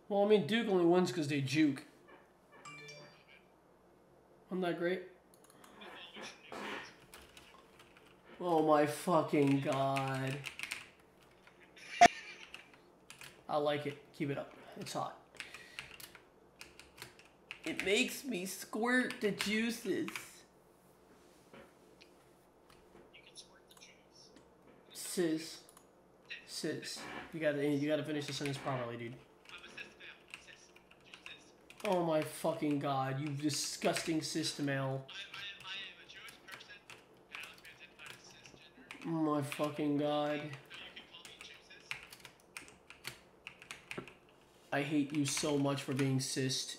Well, I mean, Duke only wins because they juke. Wasn't that great? Oh my fucking god. I like it. Keep it up. It's hot. It makes me squirt the juices. Sis. Sis. You gotta finish the sentence properly, dude. Oh my fucking god, you disgusting cis male. Oh my fucking god. I hate you so much for being cis.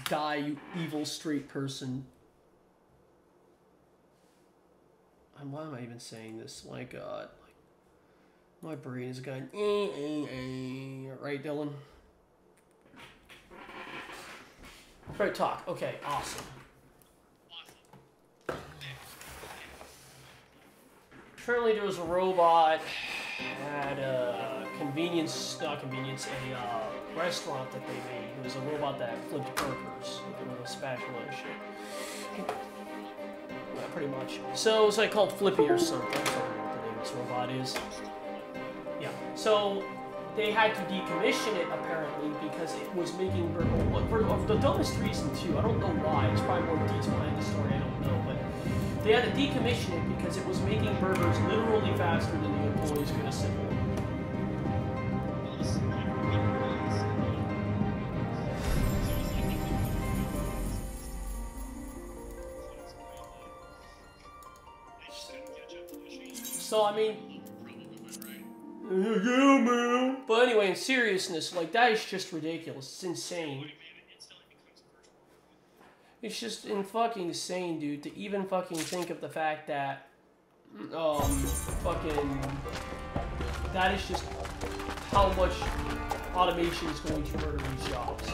Die, you evil straight person. And why am I even saying this? My god. My brain is going. Right, Dylan? Right, talk. Okay, awesome. Apparently there was a robot at a restaurant that they made. It was a robot that flipped burgers with a spatula and shit. Yeah, pretty much. So it's like called Flippy or something. I don't know what the name of this robot is. Yeah. So they had to decommission it apparently because it was making for the dumbest reason too. I don't know why. It's probably more details behind the story. I don't know, but they had to decommission it because it was making burgers literally faster than the employees could assemble. So I mean. Yeah, man. But anyway, in seriousness, like, that is just ridiculous. It's insane. It's just fucking insane, dude, to even fucking think of the fact that, that is just how much automation is going to murder these jobs.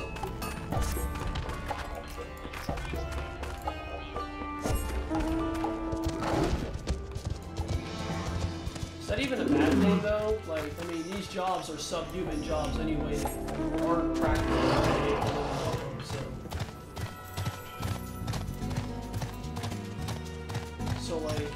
Is that even a bad thing, though? Like, I mean, these jobs are subhuman jobs anyway that aren't practically so like...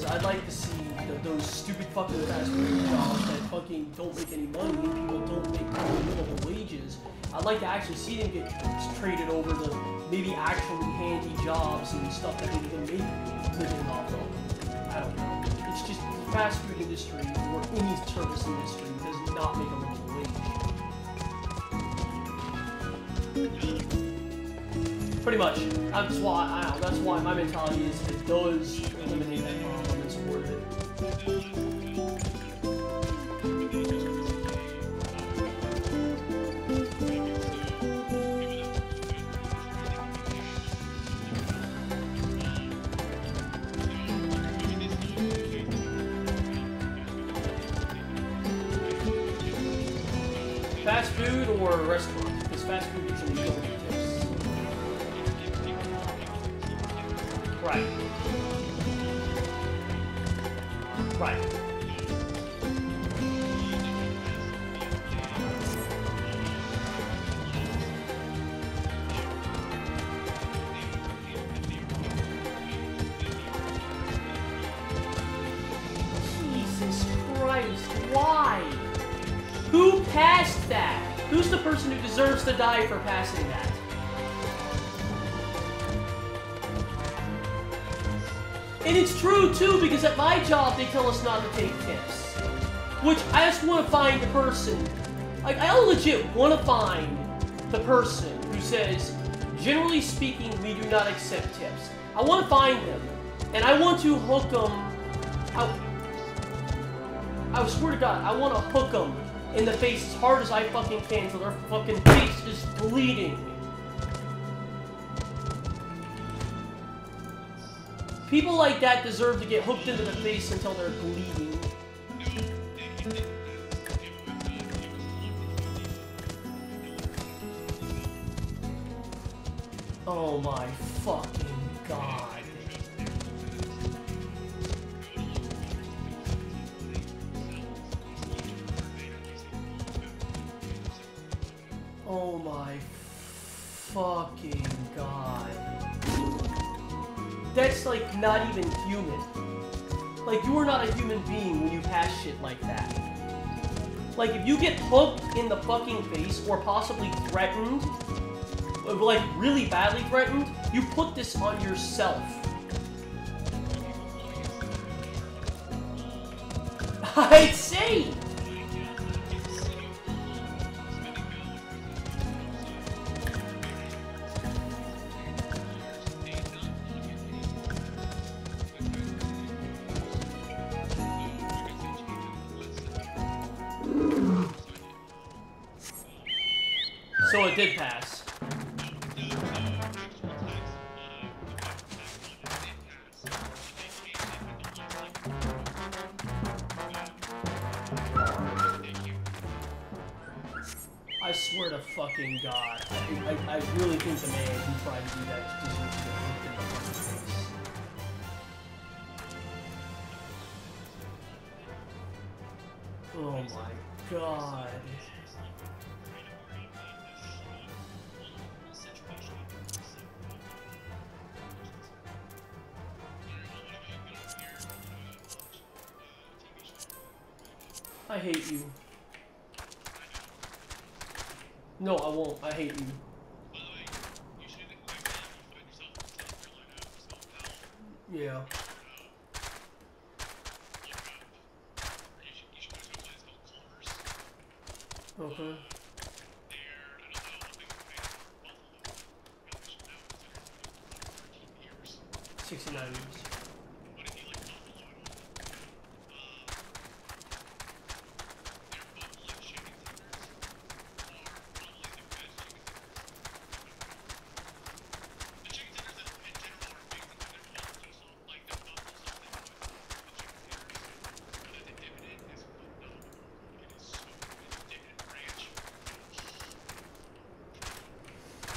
I'd like to see those stupid fucking fast food jobs that fucking don't make any money and people don't make minimum wages. I'd like to actually see them get traded over to maybe actually handy jobs and stuff that they can make living off of. I don't know. It's just the fast food industry or any service industry does not make a living wage. Pretty much. That's why my mentality is it does eliminate that problem. It's worth it. Fast food or a restaurant? Because fast food usually don't get tips. Right. Right. Jesus Christ, why? Who passed that? Who's the person who deserves to die for passing that? And it's true, too, because at my job, they tell us not to take tips. Which, I just want to find the person. Like, I legit want to find the person who says, Generally speaking, we do not accept tips. I want to find them, and I want to hook them. I swear to God, I want to hook them in the face as hard as I fucking can till their fucking face is bleeding. People like that deserve to get hooked into the face until they're bleeding. Oh my fucking God. Oh my fucking God. That's like not even human. Like, you are not a human being when you pass shit like that. Like, if you get hooked in the fucking face or possibly threatened, like really badly threatened, you put this on yourself. I'd say. So it did pass. I swear to fucking God, I really think the man who tried to do that deserves to get hooked in the fucking face. Oh my God. I hate you. No, I won't. I hate you. Yeah. Okay. $69.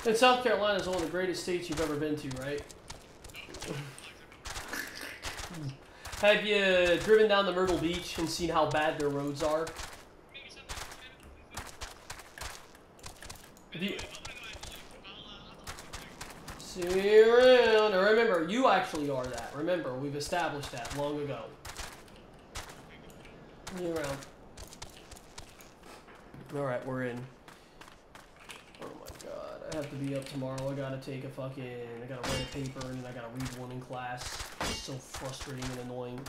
And South Carolina is one of the greatest states you've ever been to, right? Have you driven down to Myrtle Beach and seen how bad their roads are? See you around. Now remember, you actually are that. Remember, we've established that long ago. See you around. Alright, we're in. Oh my God, I have to be up tomorrow. I gotta take a fucking, I gotta write a paper and then I gotta read one in class. It's so frustrating and annoying.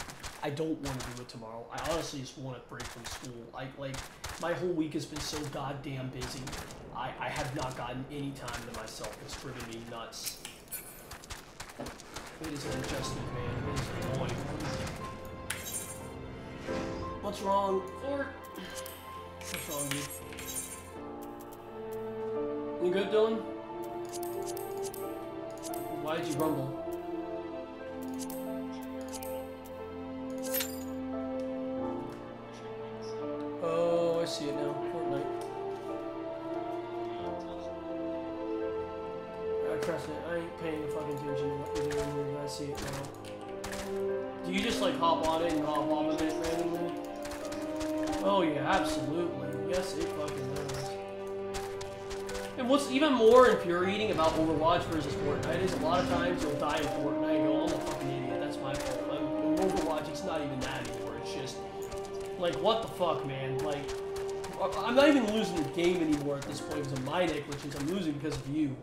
I don't want to do it tomorrow. I honestly just want a break from school. Like, my whole week has been so goddamn busy. I have not gotten any time to myself. It's driven me nuts. It is an adjustment, man. It is annoying. What's wrong? Fort? What's wrong, dude? You good, Dylan? Why did you grumble? Oh, I see it now. Fortnite. Trust me, I ain't paying fucking attention to what you're doing. I see it now. Do you just like hop on it and hop off of it randomly? Oh yeah, absolutely. Yes, it fucking does. And what's even more infuriating about Overwatch versus Fortnite is a lot of times you'll die in Fortnite and go, I'm a fucking idiot, that's my fault. In Overwatch, it's not even that anymore. It's just, like, what the fuck, man? Like, I'm not even losing the game anymore at this point because of my negligence. I'm losing because of you.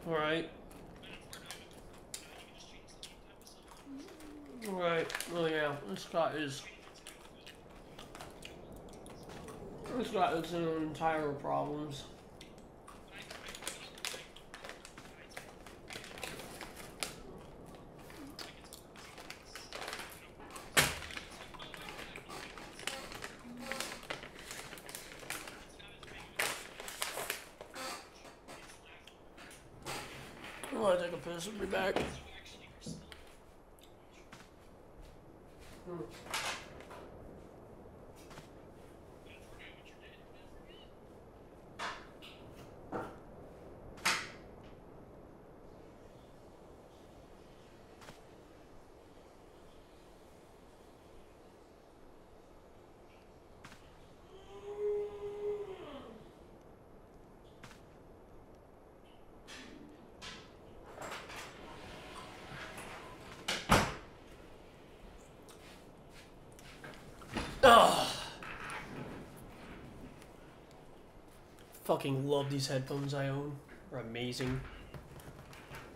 Alright. Oh yeah, this got its own entire problems. I'm gonna take a piss and be back. Ugh. Fucking love these headphones I own. They're amazing.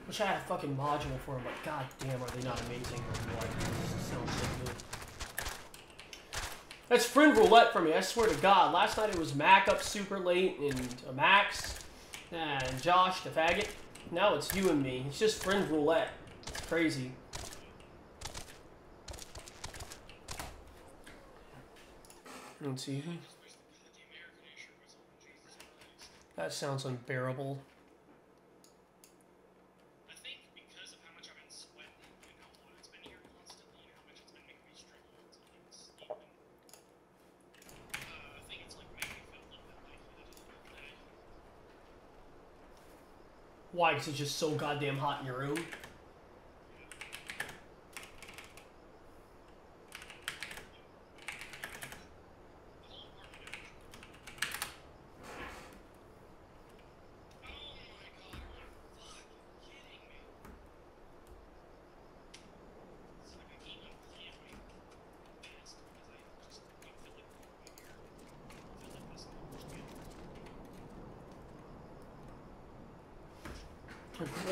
Wish I had a fucking module for them, but god damn, are they not amazing? Like, this sounds so good. That's friend roulette for me, I swear to god. Last night it was Mac up super late, and Max, and Josh, the faggot. Now it's you and me. It's just friend roulette. It's crazy. Let's see. That sounds unbearable. I think because of how much I've been sweating and how hot it's been here constantly and how much it's been making me struggle to sleep. I think it's like making me feel a little bit lightheaded today. Why? Because it's just so goddamn hot in your room?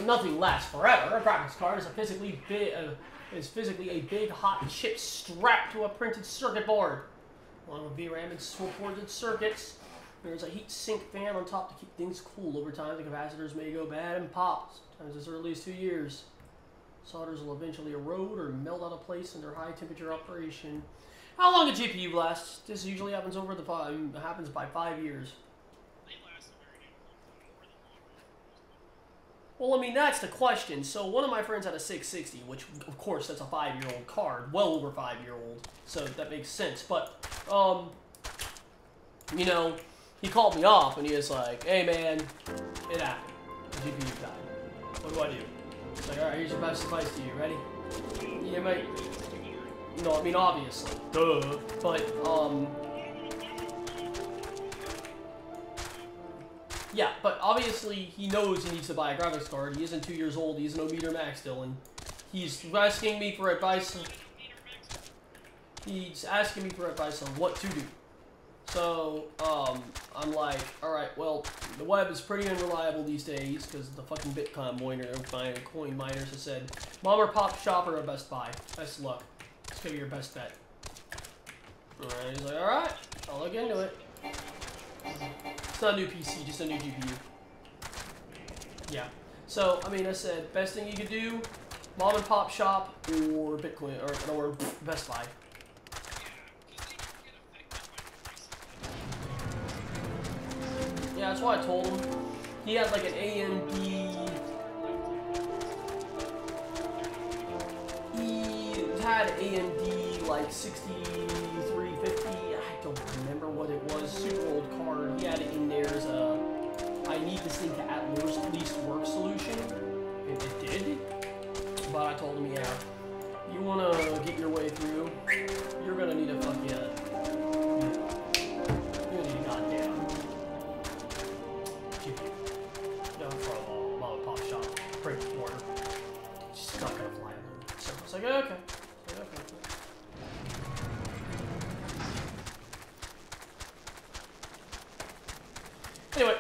Nothing lasts forever. A graphics card is physically a big hot chip strapped to a printed circuit board. Along with VRAM and supported circuits, there's a heat sink fan on top to keep things cool. Over time, the capacitors may go bad and pop, sometimes as early as 2 years. Solders will eventually erode or melt out of place under high temperature operation. How long a GPU lasts? This usually happens happens by 5 years. Well, I mean, that's the question. So one of my friends had a 660, which, of course, that's a 5-year-old card. Well over 5-year-old. So that makes sense. But, you know, he called me off, and he was like, hey, man, it happened. The GPU died. What do I do? It's like, all right, here's your best advice to you. Ready? Yeah, mate. No, I mean, obviously. Duh. But, yeah, but obviously he knows he needs to buy a graphics card. He isn't 2 years old. He isn't no meter max still, and he's asking me for advice. He's asking me for advice on what to do. So, I'm like, all right, well, the web is pretty unreliable these days because the fucking Bitcoin coin miners have said, mom or pop shop or a Best Buy. Best of luck. It's gonna be your best bet. All right, he's like, all right, I'll look into it. It's not a new PC, just a new GPU. Yeah. So, I mean, I said, best thing you could do, mom and pop shop or Bitcoin, or Best Buy. Yeah, that's why I told him. He had like an AMD. He had AMD like 6350. I don't remember what it was. Super old card. He had it in there as a I need this thing to at least work solution. And it did. But I told him, yeah, you want to get your way through, you're going to need a fucking, you're going to need a goddamn GPU. No, for a mom and pop shop, brick and mortar. It's just not going to fly alone. So I was like, okay. Anyway,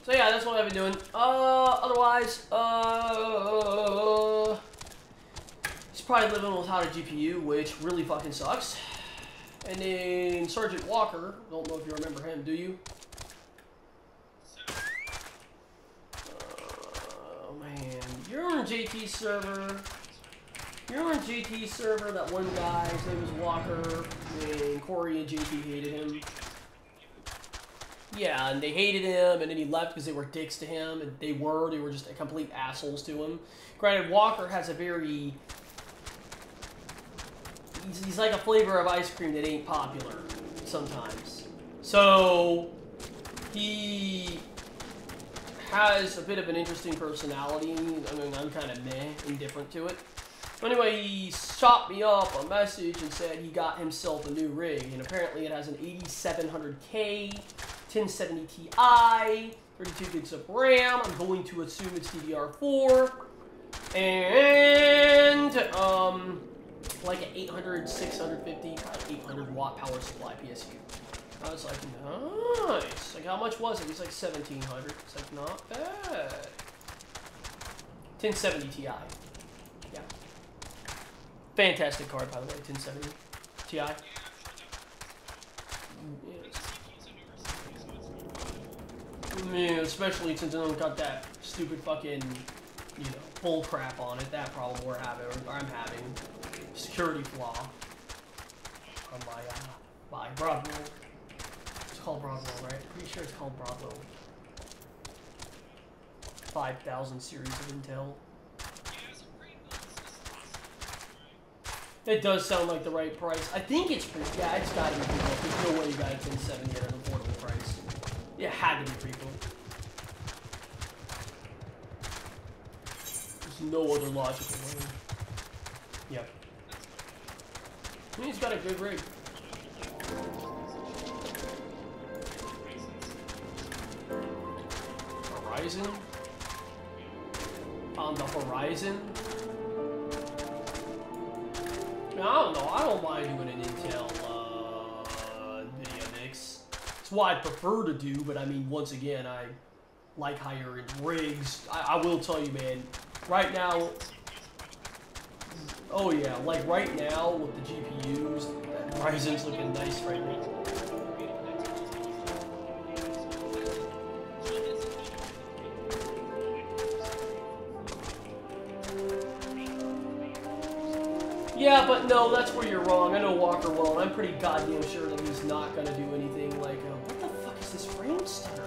so yeah, that's what I've been doing. Otherwise, he's probably living without a GPU, which really fucking sucks. And then Sergeant Walker, don't know if you remember him, do you? Oh man, you're on JT server. You're on JT server, that one guy, his name was Walker, and Corey and JT hated him. Yeah, and they hated him, and then he left because they were dicks to him, and they were just complete assholes to him. Granted, Walker has a very... He's like a flavor of ice cream that ain't popular, sometimes. So, he has a bit of an interesting personality. I mean, I'm kind of meh, indifferent to it. Anyway, he shot me up a message and said he got himself a new rig, and apparently it has an 8700K, 1070 Ti, 32 gigs of RAM. I'm going to assume it's DDR4, and like an 800, 650, 800 watt power supply PSU. I was like, nice. Like, how much was it? He's like 1700. It's like, not bad. 1070 Ti. Yeah. Fantastic card, by the way, 1070 Ti. Yeah, especially since I don't got that stupid fucking, you know, bull crap on it. That problem we're having, or I'm having. Security flaw on my Broadwell. It's called Broadwell, right? Pretty sure it's called Broadwell. 5000 series of Intel. It does sound like the right price. I think it's pretty. Yeah, it's got to be pretty low. There's no way you got a 1070 at an affordable price. Yeah, it had to be pretty low. There's no other logical way. Yep. He's got a good rig. Horizon? On the horizon? I don't know. I don't mind doing an Intel video mix. It's what I prefer to do, but I mean, once again, I like higher end rigs. I will tell you, man, right now. Oh yeah, like right now with the GPUs, that Ryzen's looking nice right now. Yeah, but no, that's where you're wrong. I know Walker well, and I'm pretty goddamn sure that he's not gonna do anything like, what the fuck is this frame stutter?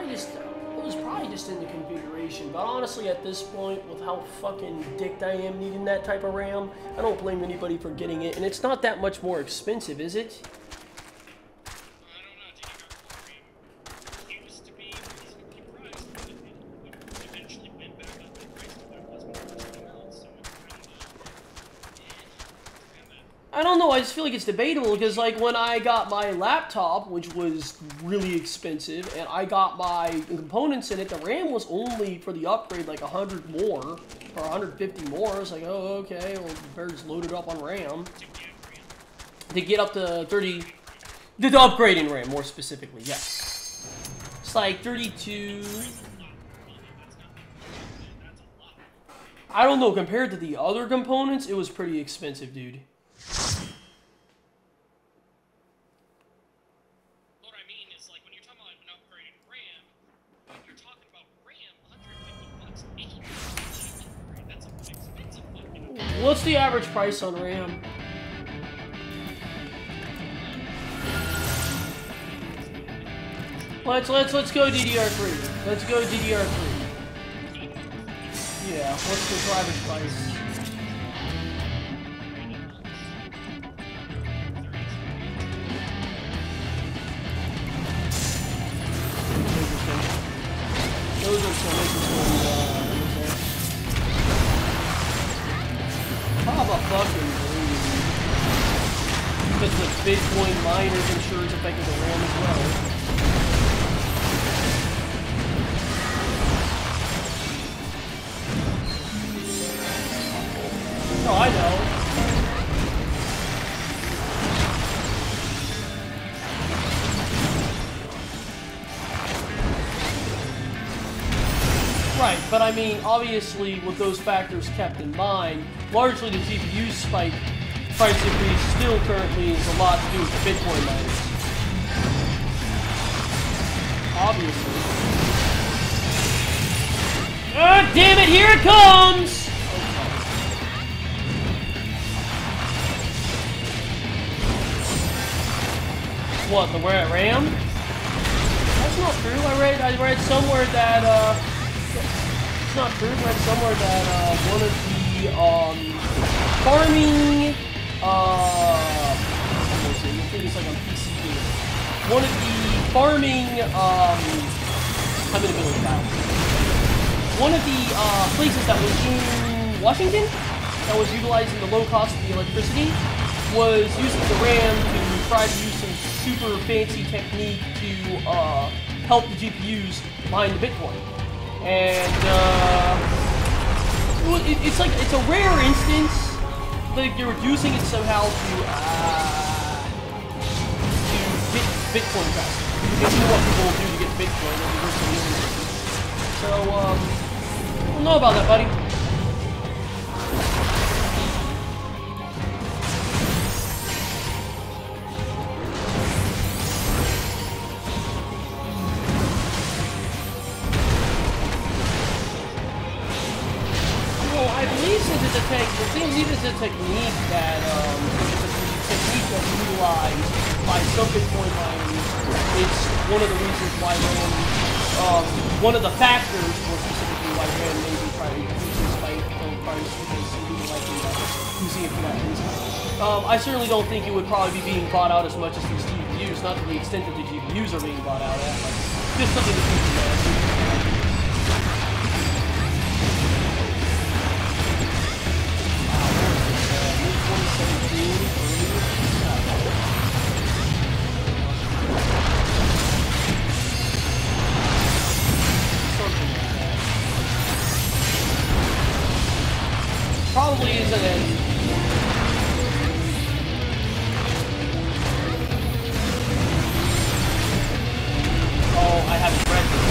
It was probably just in the configuration, but honestly at this point, with how fucking dicked I am needing that type of RAM, I don't blame anybody for getting it, and it's not that much more expensive, is it? I don't know, I just feel like it's debatable, because like when I got my laptop, which was really expensive, and I got my components in it, the RAM was only for the upgrade like 100 more, or 150 more. It's like, oh, okay, well, better just load it up on RAM. To get up to 30, the upgrading RAM, more specifically, yes. It's like 32. I don't know, compared to the other components, it was pretty expensive, dude. What I mean is, like, when you're talking about an upgraded RAM, you're talking about RAM, $150, $80. That's an expensive fucking. What's the average price on RAM? Let's go DDR3. Let's go DDR3. Yeah, what's the driver's price? Those are some interesting results. How about fucking believe? Because the Bitcoin miners insurance affected the RAM as well. Oh, I know. Right. But I mean, obviously, with those factors kept in mind, largely the GPU spike price increase still currently is a lot to do with the Bitcoin miners. Obviously. Ah, damn it! Here it comes! What, the where at RAM? That's not true. I read somewhere that it's not true. I read somewhere that one of the farming what was it? I think it's like on PC game. One of the farming I'm in the middle of battle. One of the places that was in Washington that was utilizing the low cost of the electricity was using the RAM to try to use some super fancy technique to help the GPUs mine the Bitcoin. And it's like, it's a rare instance that they were using it somehow to get Bitcoin faster. If you know what people will do to get Bitcoin, it'll be virtually easy. So, I don't know about that, buddy. I believe it's a technique that that's utilized by some Bitcoin miners. It's one of the reasons why RAM, one of the factors more specifically why RAM may be trying to increase its spike price because some people might be using it for that reason. I certainly don't think it would probably be being bought out as much as these GPUs, not to the extent that the GPUs are being bought out at, but just something to keep in mind. Probably isn't it? Oh, I haven't read this.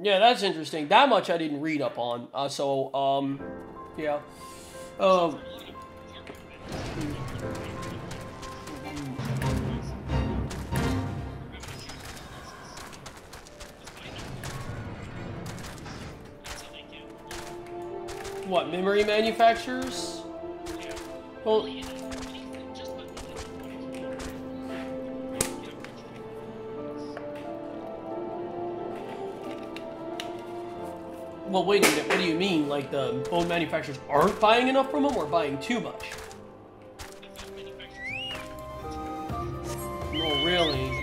Yeah, that's interesting. That much I didn't read up on. Yeah. What, memory manufacturers? Well, well, wait a minute. What do you mean? Like the phone manufacturers aren't buying enough from them, or buying too much? Oh, really?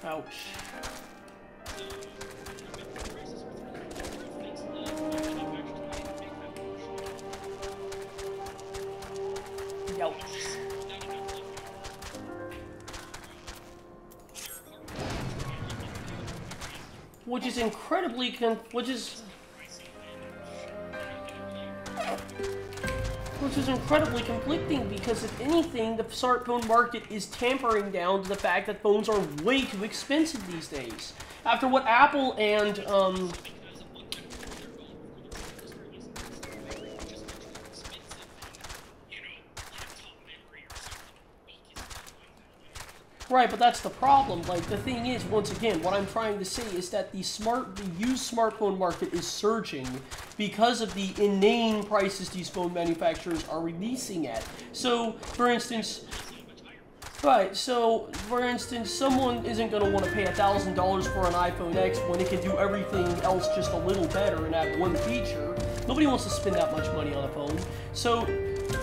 Ouch. out. Which is incredibly which is incredibly conflicting, because if anything, the smartphone market is tampering down to the fact that phones are way too expensive these days. After what Apple and right, but that's the problem. Like, the thing is, once again, what I'm trying to say is that the used smartphone market is surging because of the inane prices these phone manufacturers are releasing at. So, for instance, someone isn't going to want to pay $1,000 for an iPhone X when it can do everything else just a little better and add one feature. Nobody wants to spend that much money on a phone. So,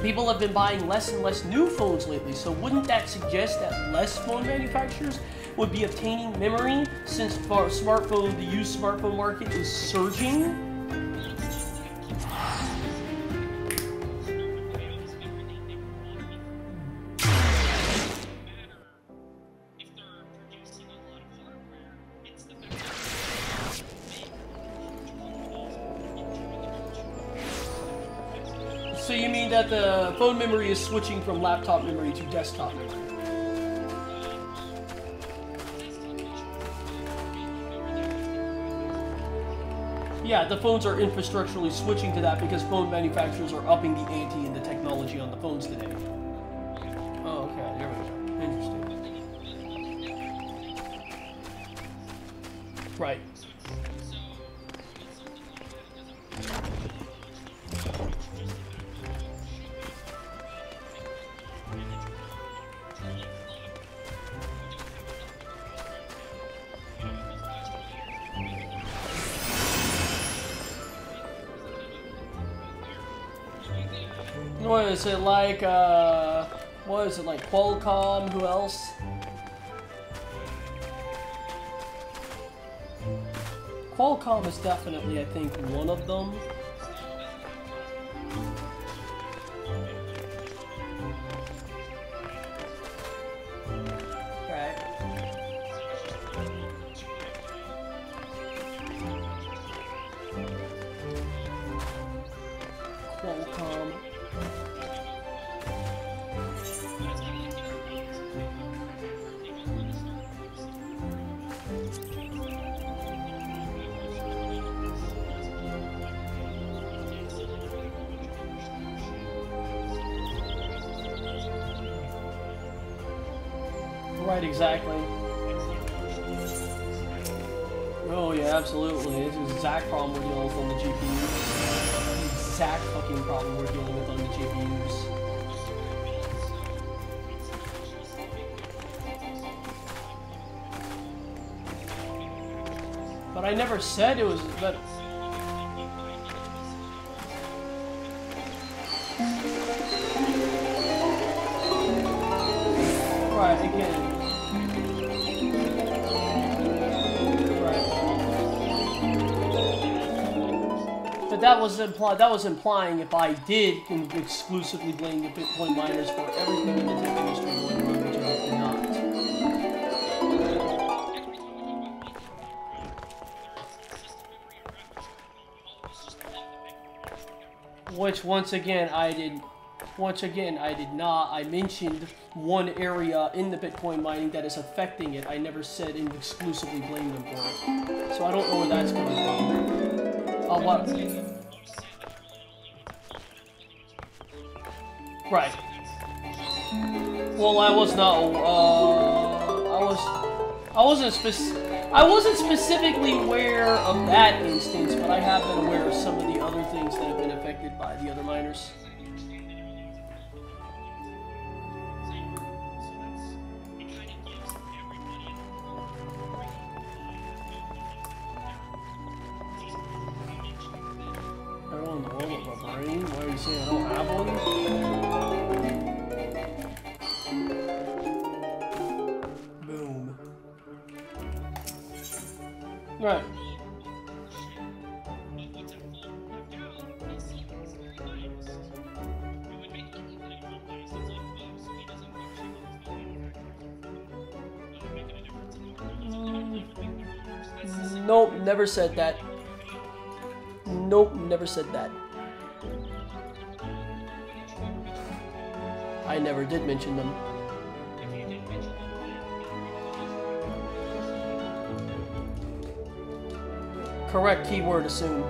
people have been buying less and less new phones lately, so wouldn't that suggest that less phone manufacturers would be obtaining memory, since the used smartphone market is surging? So you mean that the phone memory is switching from laptop memory to desktop memory? Yeah, the phones are infrastructurally switching to that because phone manufacturers are upping the ante in the technology on the phones today. Oh, okay, there we go. Interesting. Right. What is it like, what is it like, Qualcomm, who else? Qualcomm is definitely, I think, one of them. Qualcomm. Right, exactly. Oh yeah, absolutely. It's the exact problem we're dealing with on the GPUs. The exact fucking problem we're dealing with on the GPUs. But I never said it was that. Right, again. But that was implying if I did exclusively blame the Bitcoin miners for everything in the tech industry going wrong, which I did not. Which once again I did not. I mentioned one area in the Bitcoin mining that is affecting it. I never said and exclusively blame them for it. So I don't know where that's coming from. What? Right. Well, I was not. I wasn't specifically aware of that instance, but I have been aware of some of the other things that have been affected by the other miners. Why are you saying I don't have one? Boom. Right. Nope, never said that. Nope, never said that. I never did mention them. Correct keyword, assume.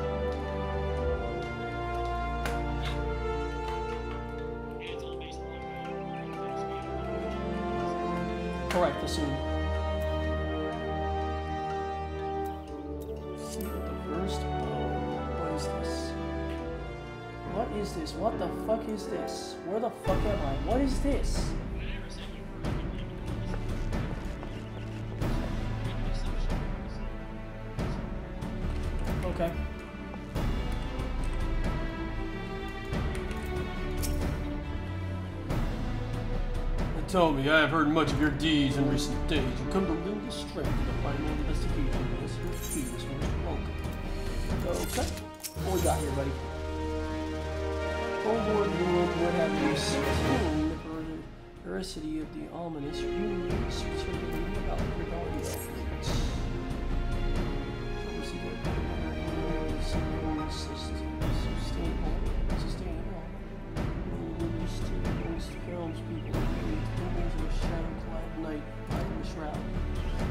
Correct, assume. See what the first. What is this? What is this? What the fuck is this? Where the fuck am I? What is this? Okay. Tell me, I have heard much of your deeds in recent days. You come to lend the strength of the final investigation. Yes, your fee is most welcome. Okay. What we got here, buddy? Oh Lord, what have you seen? The veracity of the ominous rumors circulating about the rebellion efforts. Sustainable. Night by the shroud.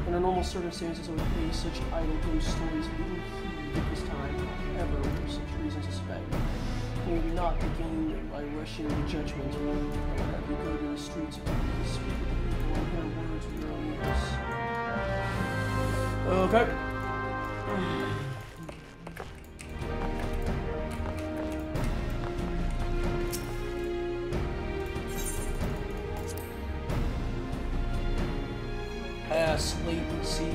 Under normal circumstances, I would pay such idle ghost stories little heed at this time. However, with such reason to suspect, you do not begin by rushing to judgment. I would have you go to the streets of Paris, speak with the people, and hear words with your own ears. Okay. Latency.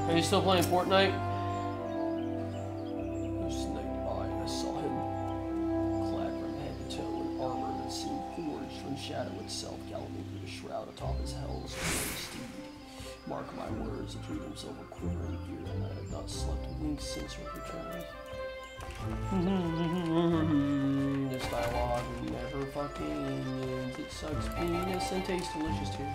Are you still playing Fortnite? Shadow itself galloping through the shroud atop his hell's steed. Mark my words, it drew himself a quivering fear, and I have not slept a wink since her return. This dialogue never fucking ends. It sucks penis and tastes delicious too.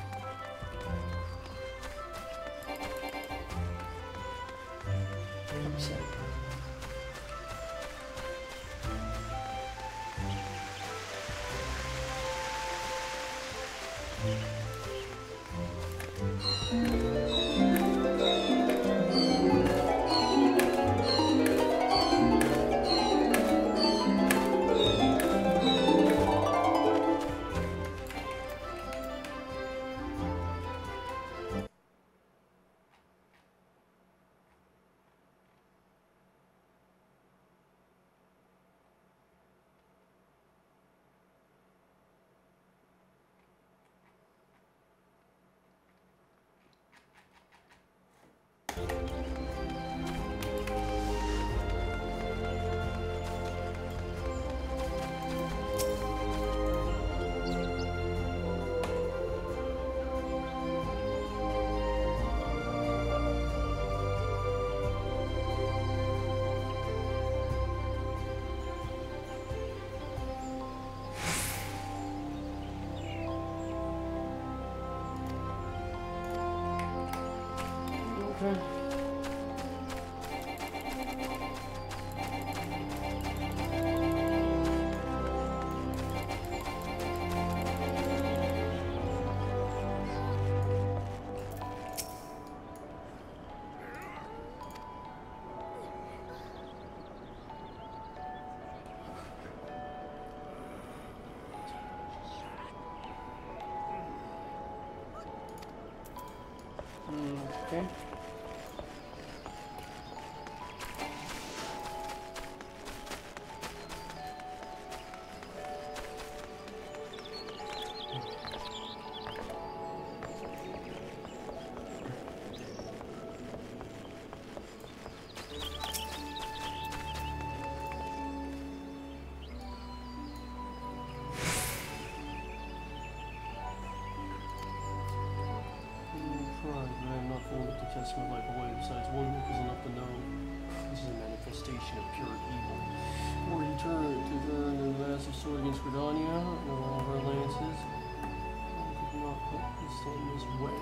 manifestation of pure evil. Or he turned to turn a massive sword against Gridania and all of our lances. I could not put this in his way.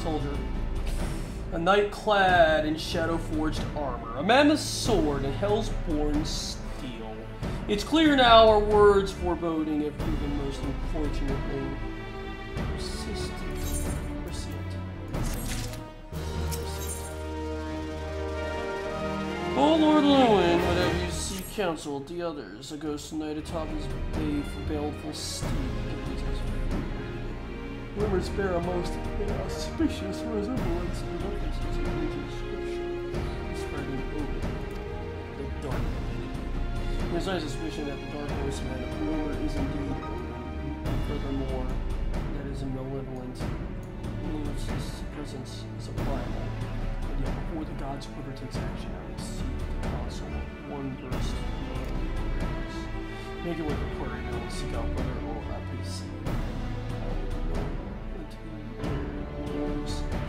Soldier. A knight clad in shadow-forged armor, a mammoth sword, and hell's-born steel. It's clear now our words foreboding have proven most unfortunately persistent. Oh, Lord Lewin would have you seek counsel with the others. A ghost knight atop his bay for baleful steed. Rumors bear a most auspicious resemblance to references in ancient scripture, describing Odin, the Dark Lady. There's no suspicion that the Dark Horseman of rumor is indeed Odin, and furthermore, that his malevolent Lucis presence is a primal, and yet before the gods' quiver takes action, I would seek the council one burst of prayers. Make it with the query, and we'll seek out whether it will appease.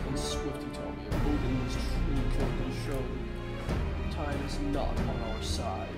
And swiftly tell me if Odin is truly killed and shown. Time is not on our side.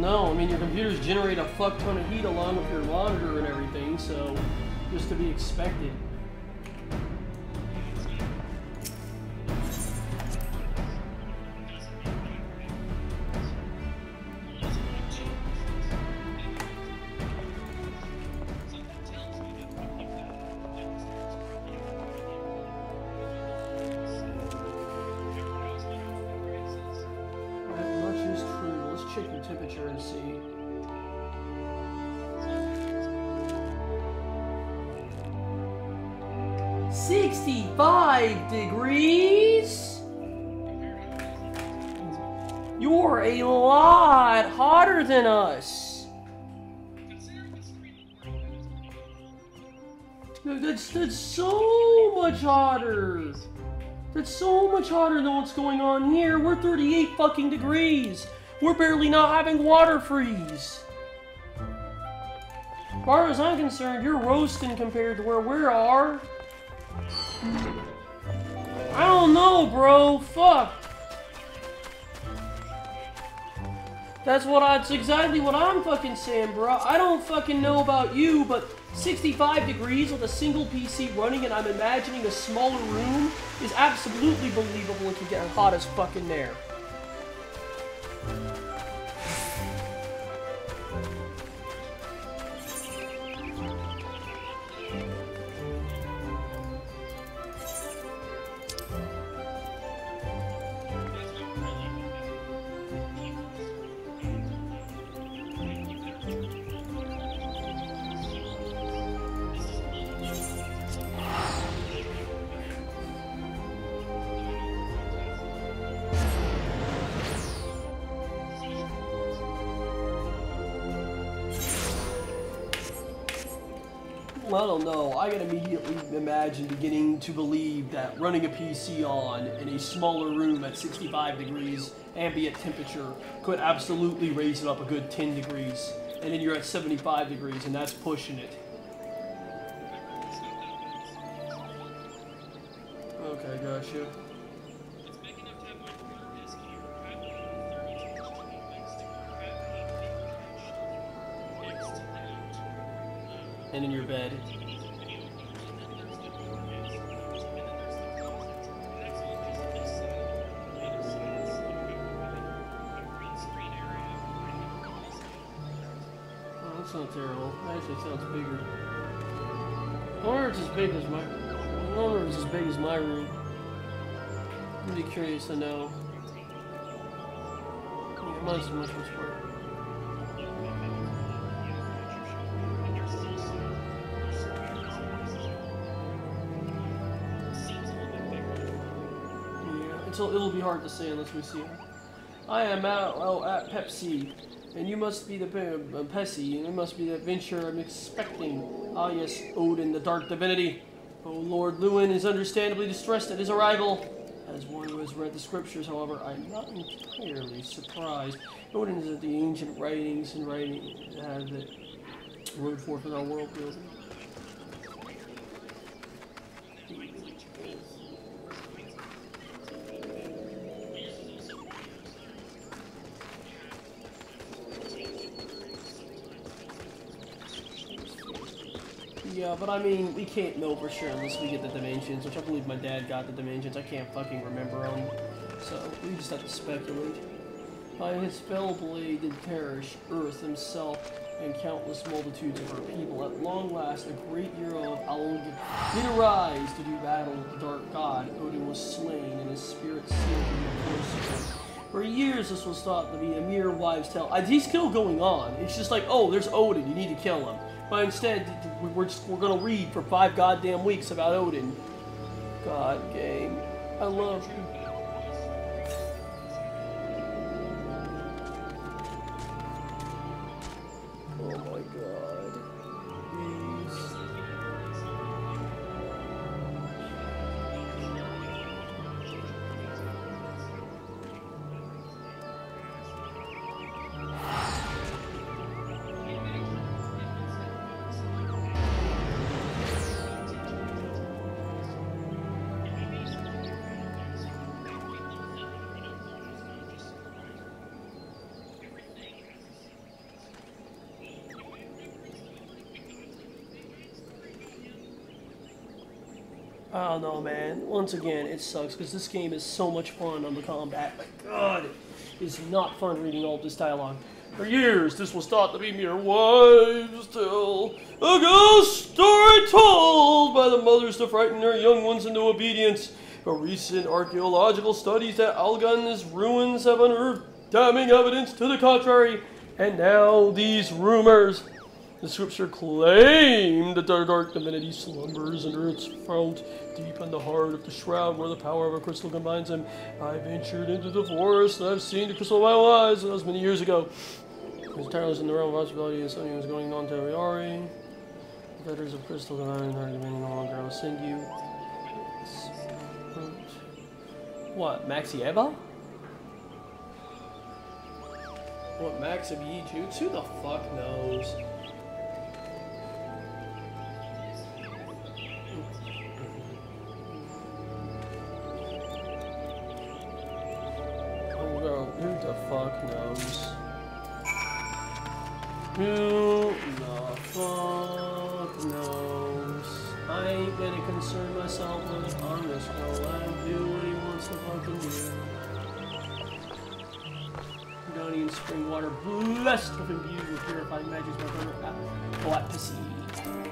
No, I mean your computers generate a fuck ton of heat along with your monitor and everything, so just to be expected. Check your temperature and see. "65 degrees? You're a lot hotter than us." That's so much hotter. That's so much hotter than what's going on here. We're 38 fucking degrees. We're barely not having water freeze. As far as I'm concerned, you're roasting compared to where we are. know, bro. Fuck. That's exactly what I'm fucking saying, bro. I don't fucking know about you, but 65 degrees with a single PC running and I'm imagining a smaller room is absolutely believable. It can get hot as fuck in there. I don't know. I can immediately imagine beginning to believe that running a PC on in a smaller room at 65 degrees ambient temperature could absolutely raise it up a good 10 degrees. And then you're at 75 degrees and that's pushing it. Okay, gotcha. And in your bed. Oh, that's not terrible. That actually sounds bigger. I wonder if it's as big as my. I wonder if it's as big as my room. I'd be curious to know. Yeah, mine's much smaller. It'll be hard to say unless we see him. I am at Pepsi, and you must be the Pepsi, and you must be the adventure I'm expecting. Ah yes, Odin, the dark divinity. Oh, Lord Lewin is understandably distressed at his arrival. As one who has read the scriptures, however, I'm not entirely surprised. Odin is at the ancient writings and writing that wrote forth in our world building. Yeah, but I mean, we can't know for sure unless we get the dimensions, which I believe my dad got the dimensions. I can't fucking remember them, so we just have to speculate. By his fell blade did perish Earth himself and countless multitudes of her people. At long last, a great hero of Alung did arise to do battle with the dark god. Odin was slain, and his spirit sealed in the force. For years, this was thought to be a mere wives' tale. He's still going on. It's just like, oh, there's Odin. You need to kill him. But instead, we're gonna read for 5 goddamn weeks about Odin. God, game. I love you. Oh my god. Please. I don't know, man. Once again, it sucks because this game is so much fun on the combat. My god, it's not fun reading all this dialogue. For years, this was thought to be mere wives' tale. A ghost story told by the mothers to frighten their young ones into obedience. But recent archaeological studies at Algun's ruins have unearthed damning evidence to the contrary. And now these rumors. The scripture claimed that the dark divinity slumbers under its fount, deep in the heart of the shroud where the power of a crystal combines him. I ventured into the forest and I've seen the crystal with my own eyes. That was many years ago. His tireless in the realm of possibility and something was going on to Ariari. The fetters of crystal divine are demanding no longer. I will send you. What, Maxieva? What, Max of Yijutsu? Who the fuck knows? Who the fuck knows? Who the fuck knows? I ain't gonna concern myself with on this world. I do what he wants to fucking do. Donian spring water blessed with imbued with purified magic by Blackpissy.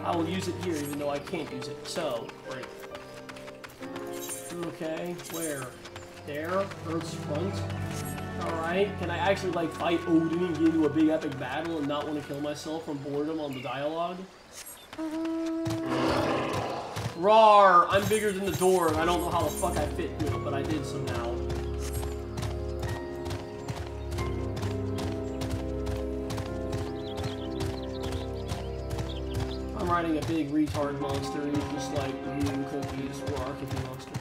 I will use it here even though I can't use it. So, great. Okay, where? There? Earth's front? Alright, can I actually like fight Odin and get into a big epic battle and not want to kill myself from boredom on the dialogue? Rawr! I'm bigger than the door and I don't know how the fuck I fit through it, but I did somehow. I'm riding a big retard monster and he's just like cookies or our cookie monster.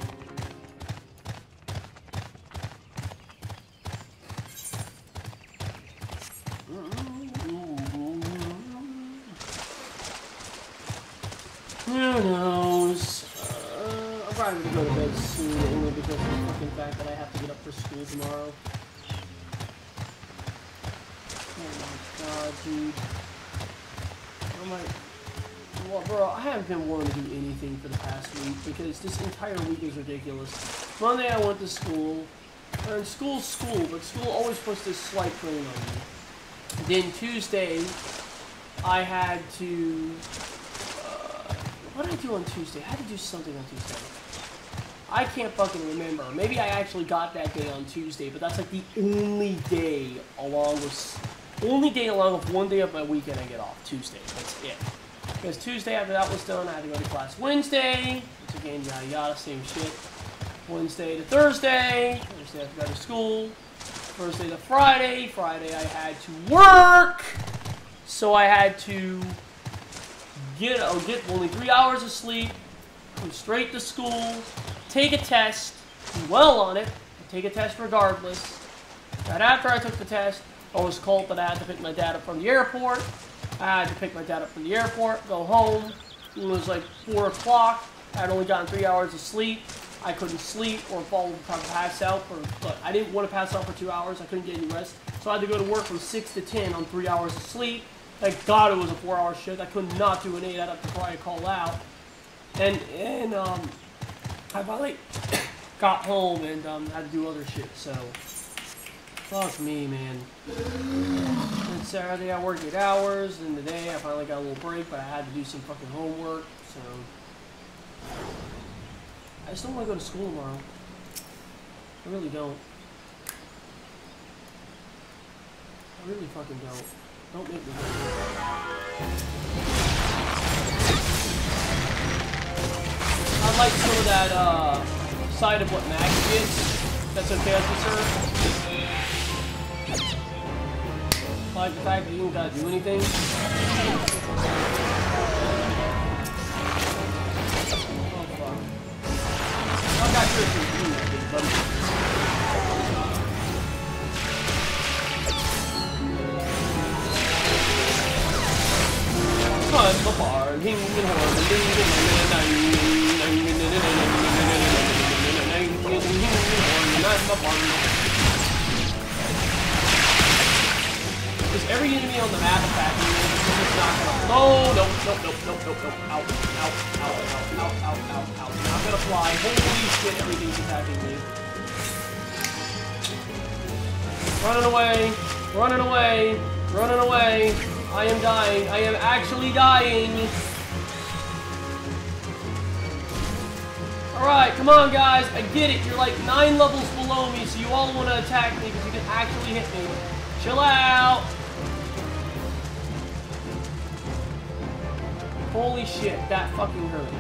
Who knows? I'm probably gonna go to bed soon only because of the fucking fact that I have to get up for school tomorrow. Oh my god, dude. I'm like, well, bro, I haven't been wanting to do anything for the past week because this entire week is ridiculous. Monday I went to school, and school's school, but school always puts this slight strain on me. Then Tuesday, I had to... what did I do on Tuesday? I had to do something on Tuesday. I can't fucking remember. Maybe I actually got that day on Tuesday, but that's like the only day along with one day of my weekend I get off. Tuesday. That's it. Because Tuesday after that was done, I had to go to class Wednesday. Once again, yada yada, same shit. Wednesday to Thursday. Thursday I have to go to school. Thursday to Friday. Friday I had to work. So I had to get only 3 hours of sleep, come straight to school, take a test, do well on it, take a test regardless. Right after I took the test, I was called that I had to pick my dad up from the airport. I had to pick my dad up from the airport, go home. It was like 4 o'clock. I had only gotten 3 hours of sleep. I couldn't sleep or pass out. But I didn't want to pass out for 2 hours. I couldn't get any rest. So I had to go to work from 6 to 10 on 3 hours of sleep. Thank God it was a 4-hour shift. I could not do an 8 out before I call out. And I finally got home and had to do other shit. So fuck me, man. And Saturday I worked 8 hours. And today I finally got a little break, but I had to do some fucking homework. So I just don't want to go to school tomorrow. I really don't. I really fucking don't. Don't make me go. I like some of that side of what Max gets. That's okay, sir. Like the fact that you don't gotta do anything. Oh fuck. I'm not sure if you're doing that thing, buddy. The bar, ding and horn, ding Because every enemy on the map attacking me, it's not gonna. Oh, nope. Out. Not gonna fly. Holy shit, everything's attacking me. Running away. I am dying. I am actually dying. Alright, come on guys. I get it. You're like 9 levels below me, so you all want to attack me because you can actually hit me. Chill out. Holy shit, that fucking hurt.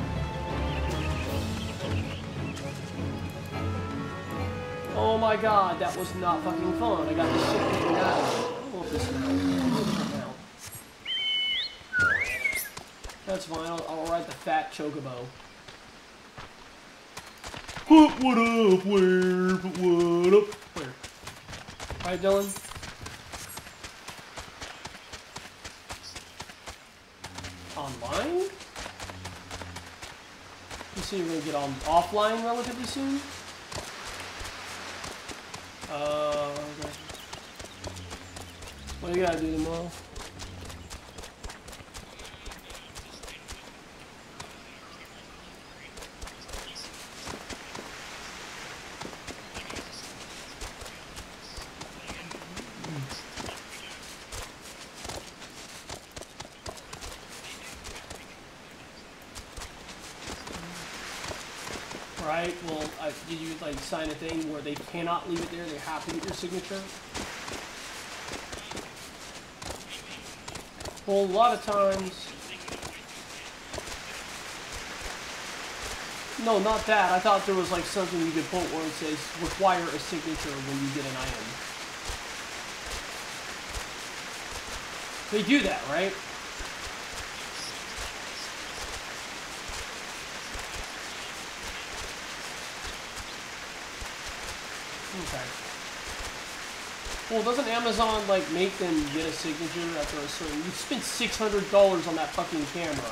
Oh my god, that was not fucking fun. I got the shit taken out of me. I want this now. That's fine, I'll ride the fat chocobo. What up, where? What up, where? Alright, Dylan? Online? You see you're gonna get on offline relatively soon? Okay. What do you gotta do tomorrow? Right, well, did you like sign a thing where they cannot leave it there, they have to get your signature? Well, a lot of times... No, not that. I thought there was like something you could put where it says, require a signature when you get an item. They do that, right? Okay. Well, doesn't Amazon, like, make them get a signature after a certain... You spent $600 on that fucking camera.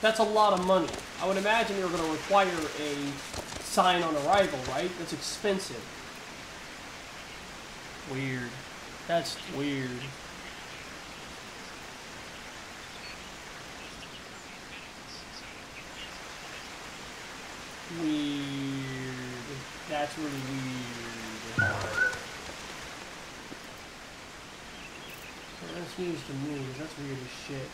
That's a lot of money. I would imagine they're going to require a sign on arrival, right? That's expensive. Weird. That's weird. Weird. That's really weird. That's news to me. That's weird as shit.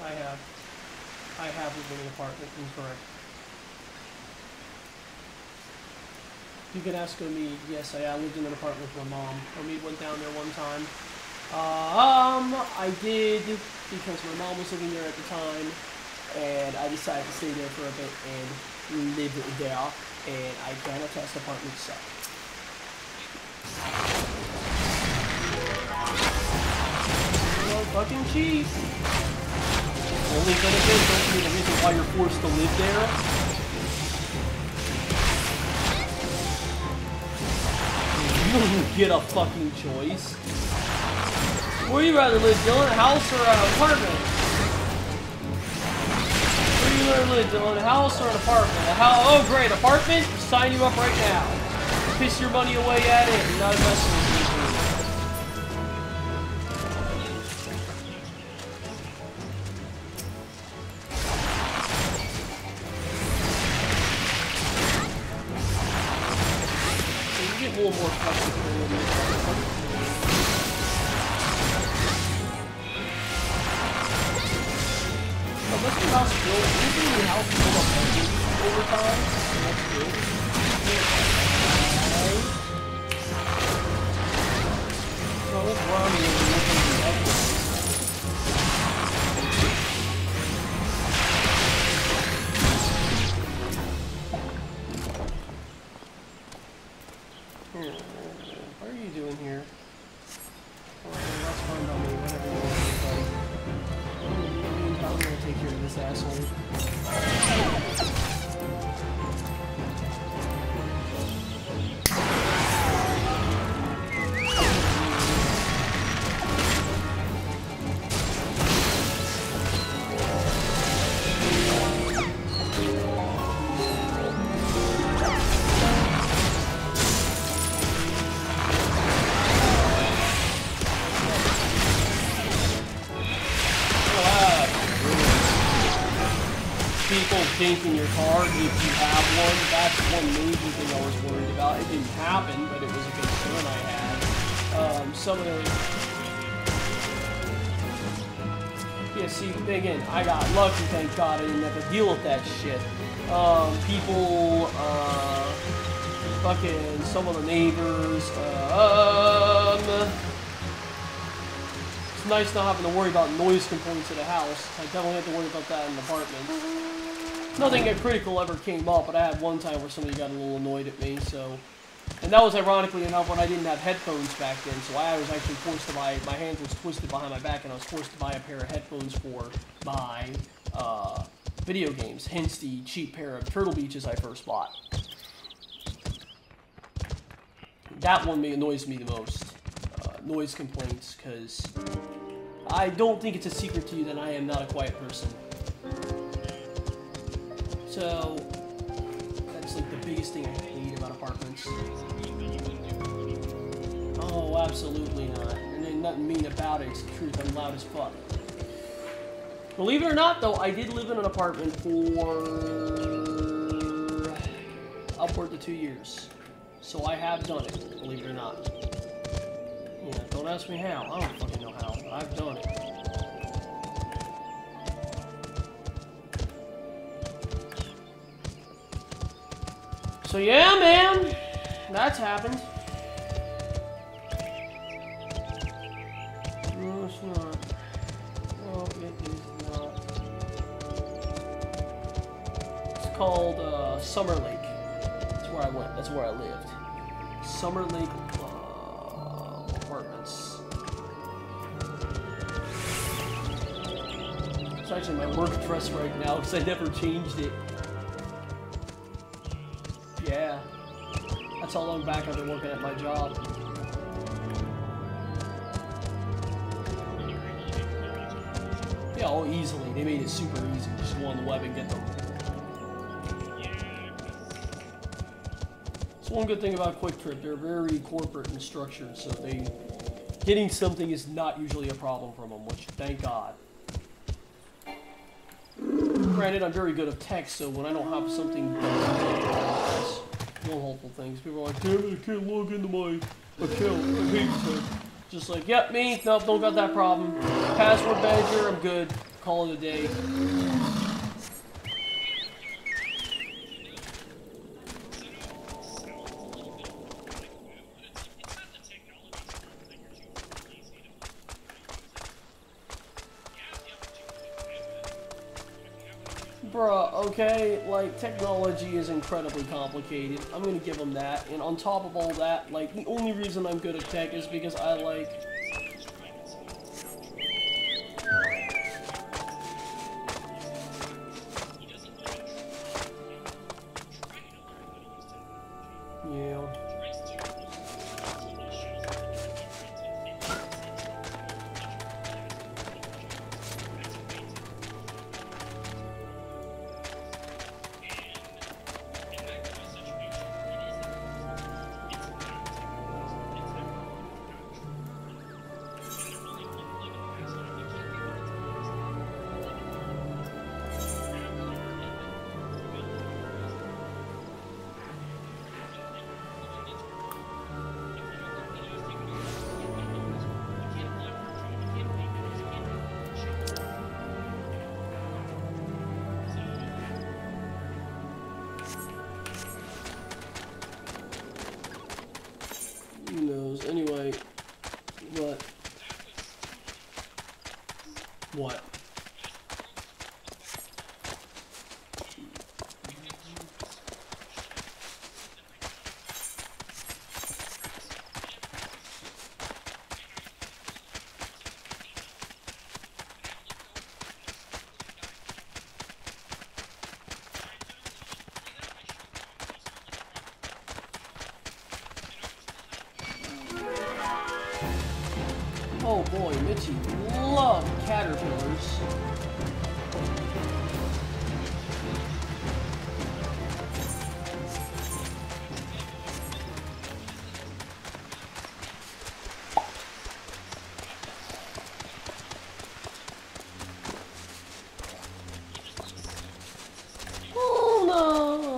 I have lived in an apartment, incorrect. You can ask me, yes, I lived in an apartment with my mom. We went down there one time. I did, because my mom was living there at the time, and I decided to stay there for a bit and live there, and I kind of test apartments suck. Well, fucking cheap. Only benefit, don't see the reason why you're forced to live there. You don't even get a fucking choice. Where would you rather live, Dylan? A house or an apartment? Where would you rather live, Dylan? A house or an apartment? Oh, great. Apartment? Sign you up right now. Piss your money away at it. You're not investing in anything. A little more flexibility. But let's see how skilled. Usually the house is built up over time. That's good. Right. So let's run and look at the upgrade. What are you doing here? That's fine by me, whatever you want to do, buddy. I'm gonna take care of this asshole. Dink in your car if you have one. That's one major thing I was worried about. It didn't happen, but it was a concern I had. Some of those... Yeah, see, again, I got lucky, thank God I didn't have to deal with that shit. People, fucking some of the neighbors, it's nice not having to worry about noise complaints at the house. I definitely have to worry about that in the apartment. Nothing critical ever came up, but I had one time where somebody got a little annoyed at me, so... And that was ironically enough when I didn't have headphones back then, so I was actually forced to buy... My hands was twisted behind my back, and I was forced to buy a pair of headphones for my, video games. Hence the cheap pair of Turtle Beaches I first bought. That one annoys me the most. Noise complaints, because... I don't think it's a secret to you that I am not a quiet person. So that's like the biggest thing I hate about apartments. Oh, absolutely not. And there's nothing mean about it. It's the truth. I'm loud as fuck. Believe it or not, though, I did live in an apartment for upward to 2 years. So I have done it, believe it or not. Yeah, don't ask me how. I don't fucking know how. I've done it. So yeah, man, that's happened. No, it's not. No, it is not. It's called Summer Lake. That's where I went. That's where I lived. Summer Lake Apartments. It's actually my work address right now because I never changed it. Yeah. That's how long back I've been working at my job. Yeah, oh, easily. They made it super easy. Just go on the web and get them. It's one good thing about Quick Trip. They're very corporate and structured, so getting something is not usually a problem from them, which, thank God. Granted, I'm very good at text, so when I don't have something done, no helpful things. People are like, damn it, I can't log into my account. I hate it. Just like, yep, me. Nope, don't got that problem. Password manager, I'm good. Call it a day. Bruh, okay, like, technology is incredibly complicated. I'm gonna give them that. And on top of all that, like, the only reason I'm good at tech is because I like... Yeah. Who knows? Anyway, what? What? Oh boy, Mitchie loved caterpillars. Oh no!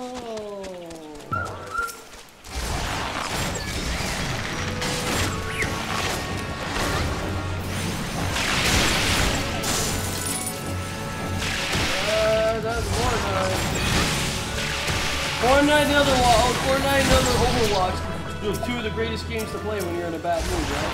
Fortnite and other Overwatch, those two of the greatest games to play when you're in a bad mood, right?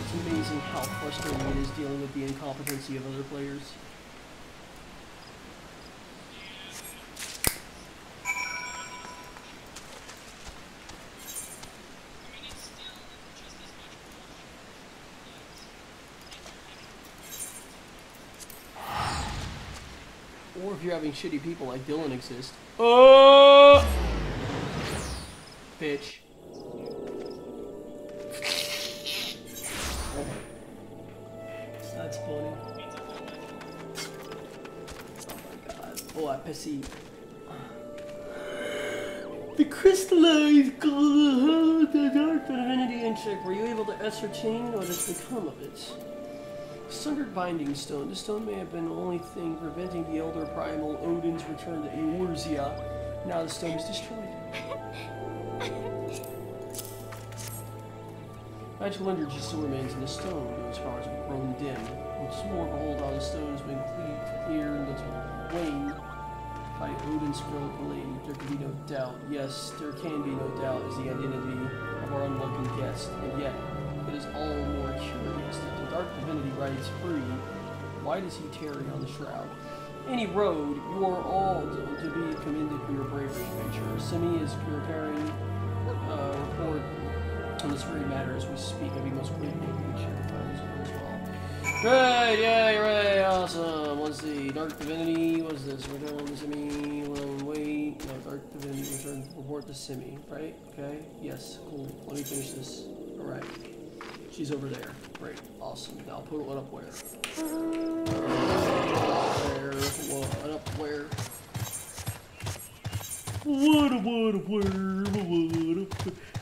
It's amazing how frustrating it is dealing with the incompetency of other players. Or if you're having shitty people like Dylan exist. Oh! Bitch. pissy. The crystallized gold, the dark divinity insect. Were you able to ascertain what has become of it? Sundered Binding Stone. This stone may have been the only thing preventing the Elder Primal Odin's return to Eorzea. Now the stone is destroyed. Magical energy still remains in the stone, though its powers have grown dim. Once more, behold how the stone has been cleared and the wane by Odin's spirit blade. There can be no doubt. Yes, there can be no doubt is the identity of our unlucky guest, and yet it is all more curious that the dark divinity rides free. Why does he tarry on the shroud? Any road, you are all to be commended for your bravery, adventurer. Simi is preparing a report on this very matter as we speak. I'd be most grateful if you could share the plans as well. Right, yay, right, awesome. Let's see. Dark divinity, what's this? Return to Simi. Wait. No, dark divinity, return report to Simi, right? Okay, yes, cool. Let me finish this. Alright. She's over there. Great. Awesome. Now I'll put one up where? Where? One up where? What?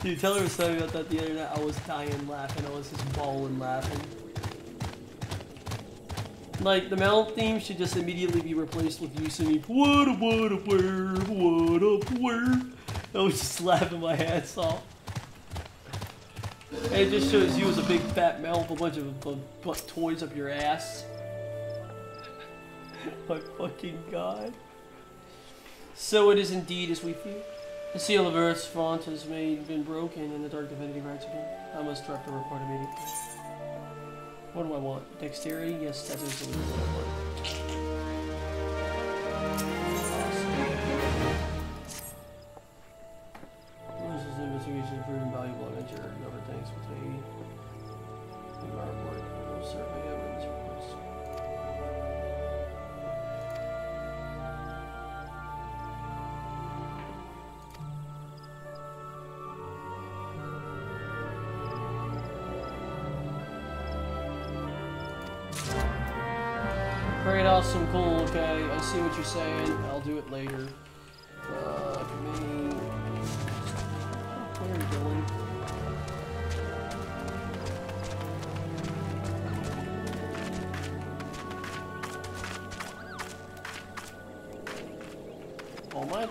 Dude, Taylor was telling me about that the other night. I was dying laughing. I was just bawling laughing. Like, the mount theme should just immediately be replaced with Yusumi. What up where? I was just laughing my ass off. And it just shows you as a big fat mount with a bunch of toys up your ass. My fucking god. So it is indeed as we fear. The seal of Earth's font has been broken and the dark divinity rides again. I must direct a report immediately. What do I want? Dexterity? Yes, that is what I want. This is investigation of proven valuable adventure. Whoever thanks will take our report. We'll certainly have this request. Great, awesome, cool, okay. I see what you're saying. I'll do it later. Me. Where are you going? Oh my.